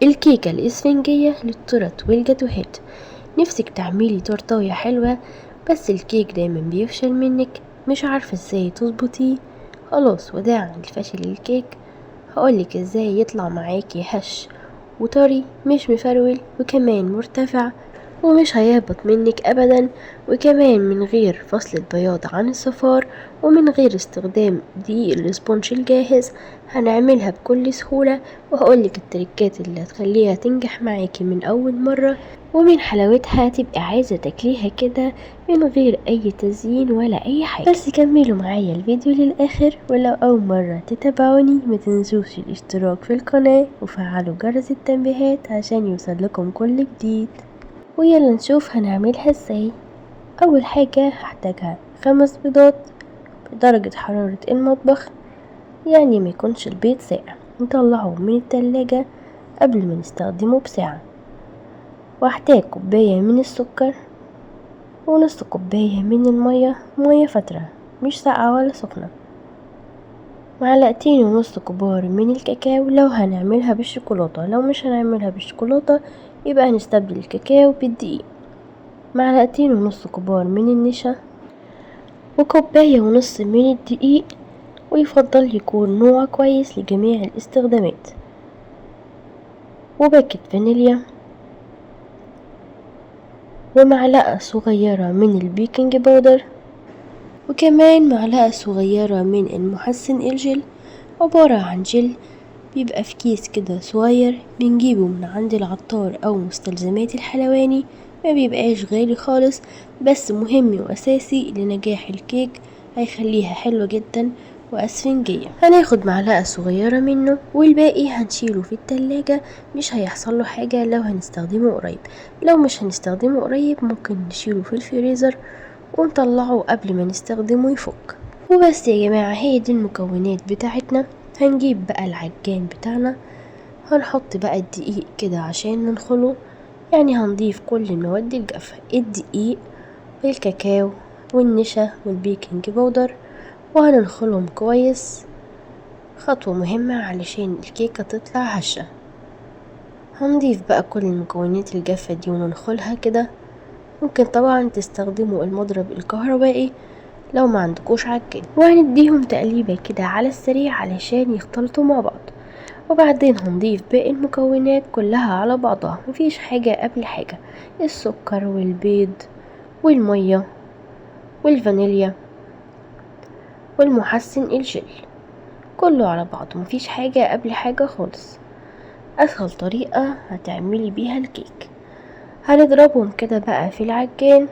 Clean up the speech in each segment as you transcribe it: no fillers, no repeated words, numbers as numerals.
الكيكة الإسفنجية للتورت والجاتوهات. نفسك تعملي تورتاية حلوة بس الكيك دايما بيفشل منك، مش عارفة ازاي تظبطيه. خلاص وداعا لفشل الكيك، هقولك ازاي يطلع معاكي هش وطري مش مفرول وكمان مرتفع ومش هيهبط منك ابدا، وكمان من غير فصل البياض عن الصفار ومن غير استخدام دقيق الاسبونج الجاهز. هنعملها بكل سهولة وهقولك التريكات اللي هتخليها تنجح معاكي من اول مرة، ومن حلاوتها تبقى عايزة تاكليها كده من غير اي تزيين ولا اي حاجة. بس كملوا معايا الفيديو للاخر، ولو اول مرة تتابعوني ما تنسوش الاشتراك في القناة وفعلوا جرس التنبيهات عشان يوصلكم كل جديد. ويلا نشوف هنعملها ازاي. اول حاجة هحتاجها 5 بيضات بدرجة حرارة المطبخ، يعني ما يكونش البيض ساقع، نطلعه من التلاجة قبل ما نستخدمه بساعة. واحتاج كوباية من السكر ونص كوباية من المية، مية فترة مش ساقعة ولا سخنة. معلقتين ونص كبار من الكاكاو لو هنعملها بالشوكولاتة، لو مش هنعملها بالشوكولاتة يبقى هنستبدل الكاكاو بالدقيق. معلقتين ونص كبار من النشا وكوباية ونص من الدقيق، ويفضل يكون نوع كويس لجميع الاستخدامات. وباكت فانيليا ومعلقة صغيرة من البيكنج باودر، وكمان معلقة صغيرة من المحسن الجل، عبارة عن جل بيبقى في كيس كده صغير بنجيبه من عند العطار او مستلزمات الحلواني، ما بيبقاش غالي خالص بس مهم واساسي لنجاح الكيك، هيخليها حلوة جدا واسفنجية. هناخد معلقة صغيرة منه والباقي هنشيله في التلاجة، مش هيحصله حاجة لو هنستخدمه قريب. لو مش هنستخدمه قريب ممكن نشيله في الفريزر ونطلعه قبل ما نستخدمه يفك. وبس يا جماعة، هي دي المكونات بتاعتنا. هنجيب بقى العجان بتاعنا، هنحط بقى الدقيق كده عشان ننخله، يعني هنضيف كل المواد الجافة، الدقيق والكاكاو والنشا والبيكنج باودر، وهننخلهم كويس. خطوة مهمة علشان الكيكة تطلع هشة. هنضيف بقى كل المكونات الجافة دي وننخلها كده. ممكن طبعا تستخدموا المضرب الكهربائي لو ما عندكوش عجان، وهنديهم تقليبة كده على السريع علشان يختلطوا مع بعض. وبعدين هنضيف باقي المكونات كلها على بعضها، مفيش حاجة قبل حاجة، السكر والبيض والمية والفانيليا والمحسن الجل، كله على بعضه، مفيش حاجة قبل حاجة خالص. اسهل طريقة هتعملي بيها الكيك، هنضربهم كده بقى في العجان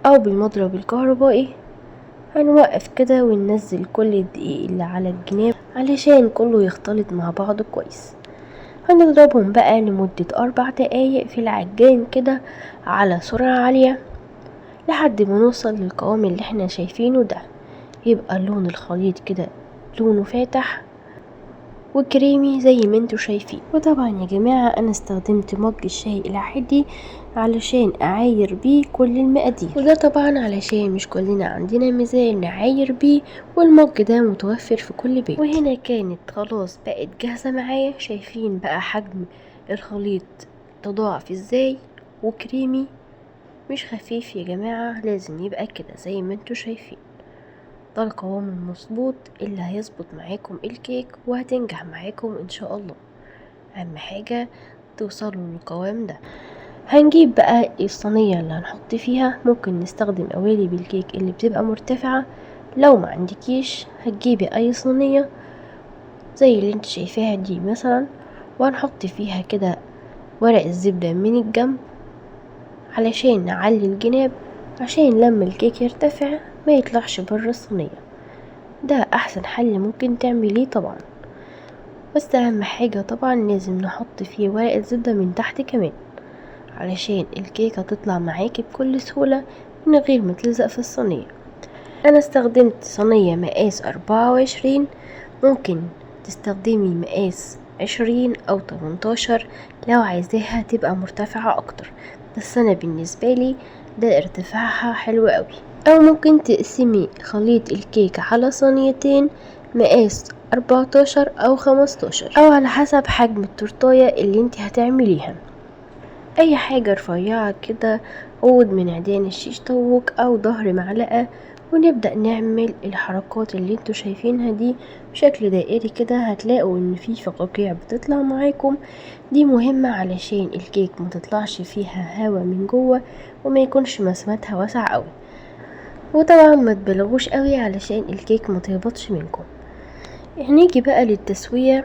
او بالمضرب الكهربائي. هنوقف كده وننزل كل الدقيق اللي على الجناب علشان كله يختلط مع بعض كويس. هنضربهم بقى لمدة 4 دقايق في العجان كده على سرعة عالية لحد ما نوصل للقوام اللي احنا شايفينه ده، يبقى لون الخليط كده لونه فاتح وكريمي زي ما انتوا شايفين. وطبعا يا جماعة انا استخدمت مج الشاي الحادي علشان اعاير بيه كل المقادير، وده طبعا علشان مش كلنا عندنا ميزان نعاير بيه، والمج ده متوفر في كل بيت. وهنا كانت خلاص بقت جاهزة معايا، شايفين بقى حجم الخليط تضاعف ازاي وكريمي مش خفيف يا جماعة، لازم يبقى كده زي ما انتوا شايفين. ده القوام المظبوط اللي هيظبط معاكم الكيك وهتنجح معاكم ان شاء الله. اهم حاجة توصلوا للقوام ده. هنجيب بقى الصينية اللي هنحط فيها، ممكن نستخدم قوالب الكيك اللي بتبقى مرتفعة، لو ما عندكيش هتجيبي اي صينية زي اللي انت شايفاها دي مثلا، وهنحط فيها كده ورق الزبدة من الجنب علشان نعلي الجناب، عشان لما الكيك يرتفع ما يطلعش بره الصينية. ده احسن حل ممكن تعمليه طبعا، بس اهم حاجة طبعا لازم نحط فيه ورق الزبدة من تحت كمان علشان الكيكة تطلع معاكي بكل سهولة من غير ما تلزق في الصينية. انا استخدمت صينية مقاس 24، ممكن تستخدمي مقاس 20 او 18 لو عايزاها تبقى مرتفعة اكتر، بس انا بالنسبة لي ده ارتفاعها حلو قوي. او ممكن تقسمي خليط الكيك على صينيتين مقاس 14 أو 15 أو على حسب حجم التورتاية اللي انت هتعمليها. أي حاجة رفيعة كده، عود من عيدان الشيش طاووق أو ظهر معلقة، ونبدأ نعمل الحركات اللي انتوا شايفينها دي بشكل دائري كده. هتلاقوا ان في فقاقيع بتطلع معاكم، دي مهمة علشان الكيك متطلعش فيها هوا من جوه وما يكونش مسمتها واسع قوي. وطبعا ما تبالغوش قوي علشان الكيك ما تهبطش منكم. هنيجي بقى للتسوية.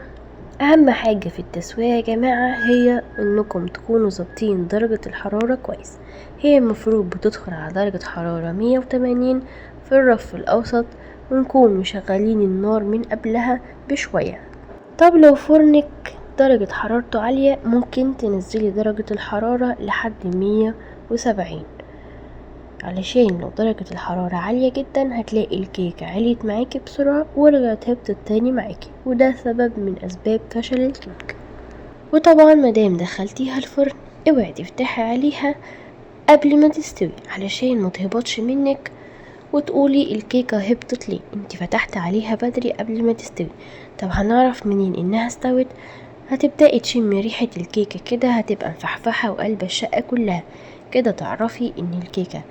اهم حاجة في التسوية يا جماعة هي انكم تكونوا ظابطين درجة الحرارة كويس. هي المفروض بتدخل على درجة حرارة 180 في الرف الاوسط، ونكون مشغلين النار من قبلها بشوية. طب لو فرنك درجة حرارته عالية ممكن تنزلي درجة الحرارة لحد 170، علشان لو درجة الحرارة عالية جدا هتلاقي الكيكة عليت معاكي بسرعة ورجعت هبطت تاني معاكي، وده سبب من اسباب فشل الكيك. وطبعا مادام دخلتيها الفرن اوعي تفتحي عليها قبل ما تستوي علشان ما تهبطش منك وتقولي الكيكة هبطت ليه، انت فتحت عليها بدري قبل ما تستوي. طب هنعرف منين انها استوت؟ هتبدأي تشمي ريحة الكيكة كده، هتبقى مفحفحة وقلب الشقة كلها كده، تعرفي ان الكيكة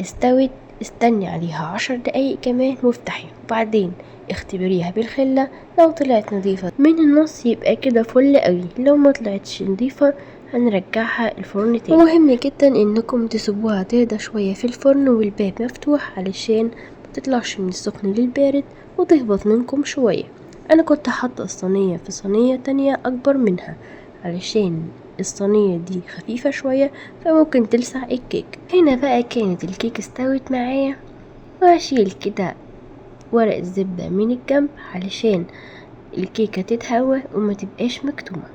استوت. استني عليها 10 دقايق كمان وافتحي، وبعدين اختبريها بالخلة. لو طلعت نظيفة من النص يبقى كده فل قوي، لو ما طلعتش نظيفة هنرجعها الفرن تاني. ومهم جدا انكم تسيبوها تهدى شوية في الفرن والباب مفتوح علشان ما تطلعش من السخن للبارد وتهبط منكم شوية. انا كنت حاطة الصينية في صينية تانية اكبر منها علشان الصينية دي خفيفة شوية فممكن تلسع الكيك. هنا بقى كانت الكيك استوت معايا، وهشيل كده ورق الزبدة من الجنب علشان الكيكة تتهوى وما تبقاش مكتومة.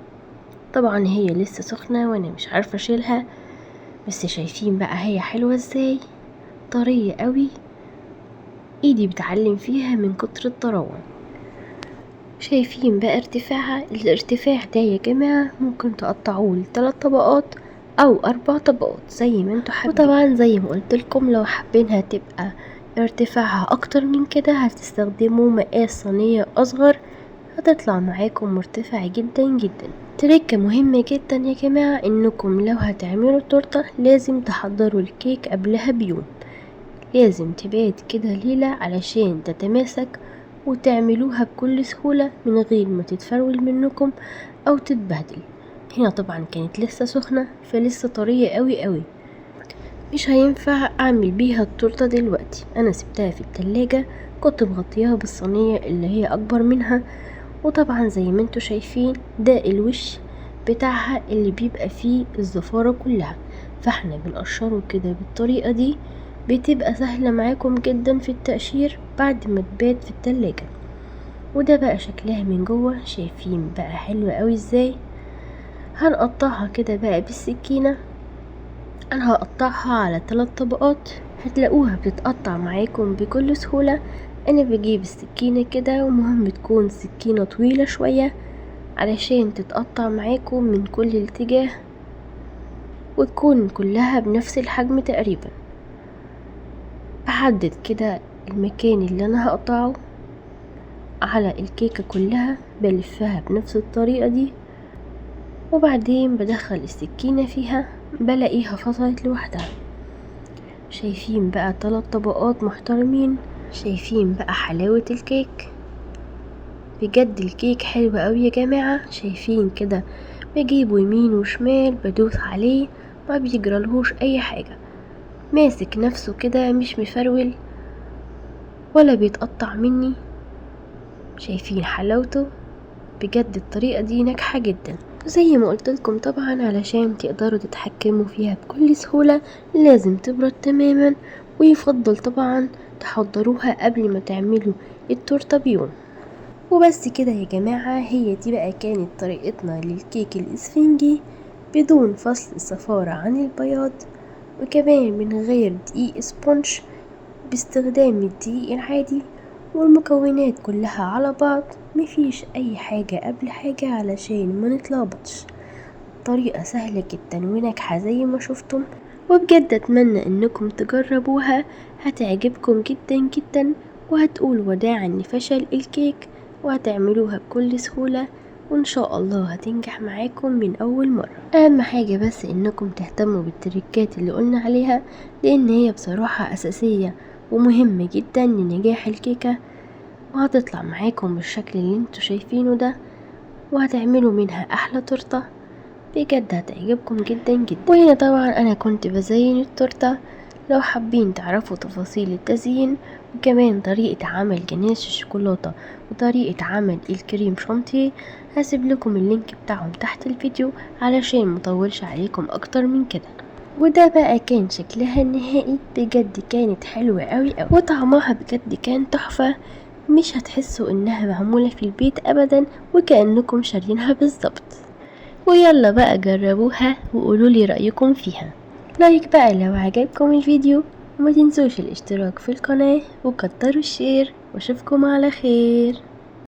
طبعا هي لسه سخنة وانا مش عارفة اشيلها، بس شايفين بقى هي حلوة ازاي، طرية قوي، ايدي بتعلم فيها من كتر الطراوة. شايفين بقى ارتفاعها؟ الارتفاع ده يا جماعة ممكن تقطعوه ل3 طبقات او 4 طبقات زي ما انتوا حابين. وطبعا زي ما قلت لكم لو حابينها تبقى ارتفاعها اكتر من كده هتستخدموا مقاس صينية اصغر، هتطلع معاكم مرتفعة جدا جدا. تركة مهمة جدا يا جماعة انكم لو هتعملوا تورتة لازم تحضروا الكيك قبلها بيوم، لازم تبات كده ليلة علشان تتماسك وتعملوها بكل سهولة من غير ما تتفرول منكم او تتبهدل. هنا طبعا كانت لسه سخنة فلسه طرية قوي قوي، مش هينفع اعمل بيها التورتة دلوقتي. انا سبتها في التلاجة، كنت مغطياها بالصينية اللي هي اكبر منها. وطبعا زي ما انتوا شايفين ده الوش بتاعها اللي بيبقى فيه الزفارة كلها، فاحنا بنقشره كده بالطريقة دي، بتبقى سهلة معاكم جدا في التقشير بعد ما تبات في التلاجة. وده بقى شكلها من جوه، شايفين بقى حلوة قوي ازاي. هنقطعها كده بقى بالسكينة، انا هقطعها على 3 طبقات، هتلاقوها بتتقطع معاكم بكل سهولة. انا بجيب السكينة كده، ومهم تكون سكينة طويلة شوية علشان تتقطع معاكم من كل اتجاه وتكون كلها بنفس الحجم تقريبا. بحدد كده المكان اللي انا هقطعه على الكيكة كلها، بلفها بنفس الطريقة دي، وبعدين بدخل السكينة فيها بلاقيها فصلت لوحدها. شايفين بقى 3 طبقات محترمين؟ شايفين بقى حلاوة الكيك؟ بجد الكيك حلو قوي يا جماعة. شايفين كده بجيبه يمين وشمال بدوس عليه ما بيجرالهوش اي حاجة، ماسك نفسه كده مش مفرول ولا بيتقطع مني. شايفين حلاوته؟ بجد الطريقة دي ناجحة جدا. زي ما قلت لكم طبعا علشان تقدروا تتحكموا فيها بكل سهولة لازم تبرد تماما، ويفضل طبعا تحضروها قبل ما تعملوا التورتة بيوم. وبس كده يا جماعة، هي دي بقى كانت طريقتنا للكيك الاسفنجي بدون فصل الصفارة عن البياض، وكمان من غير دقيق سبونج، باستخدام الدقيق العادي، والمكونات كلها على بعض، مفيش اي حاجة قبل حاجة علشان ما نتلخبطش. طريقة سهلة جدا وناجحة زي ما شفتم، وبجد اتمنى انكم تجربوها، هتعجبكم جدا جدا، وهتقول وداعا لفشل الكيك وهتعملوها بكل سهولة، وإن شاء الله هتنجح معاكم من أول مرة. أهم حاجة بس إنكم تهتموا بالتريكات اللي قلنا عليها، لأن هي بصراحة أساسية ومهمة جدا لنجاح الكيكة، وهتطلع معاكم بالشكل اللي انتوا شايفينه ده، وهتعملوا منها أحلى تورتة بجد هتعجبكم جدا جدا. وهنا طبعا أنا كنت بزين التورتة، لو حابين تعرفوا تفاصيل التزيين وكمان طريقة عمل جناش الشوكولاتة وطريقة عمل الكريم شانتيه، هسيب لكم اللينك بتاعهم تحت الفيديو علشان مطولش عليكم اكتر من كده. وده بقى كان شكلها النهائي، بجد كانت حلوة قوي قوي، وطعمها بجد كان تحفة، مش هتحسوا انها معمولة في البيت ابدا، وكأنكم شارينها بالظبط. ويلا بقى جربوها وقولولي رأيكم فيها. لايك بقى لو عجبكم الفيديو، وما تنسوش الاشتراك في القناة وكتروا الشير، واشوفكم على خير.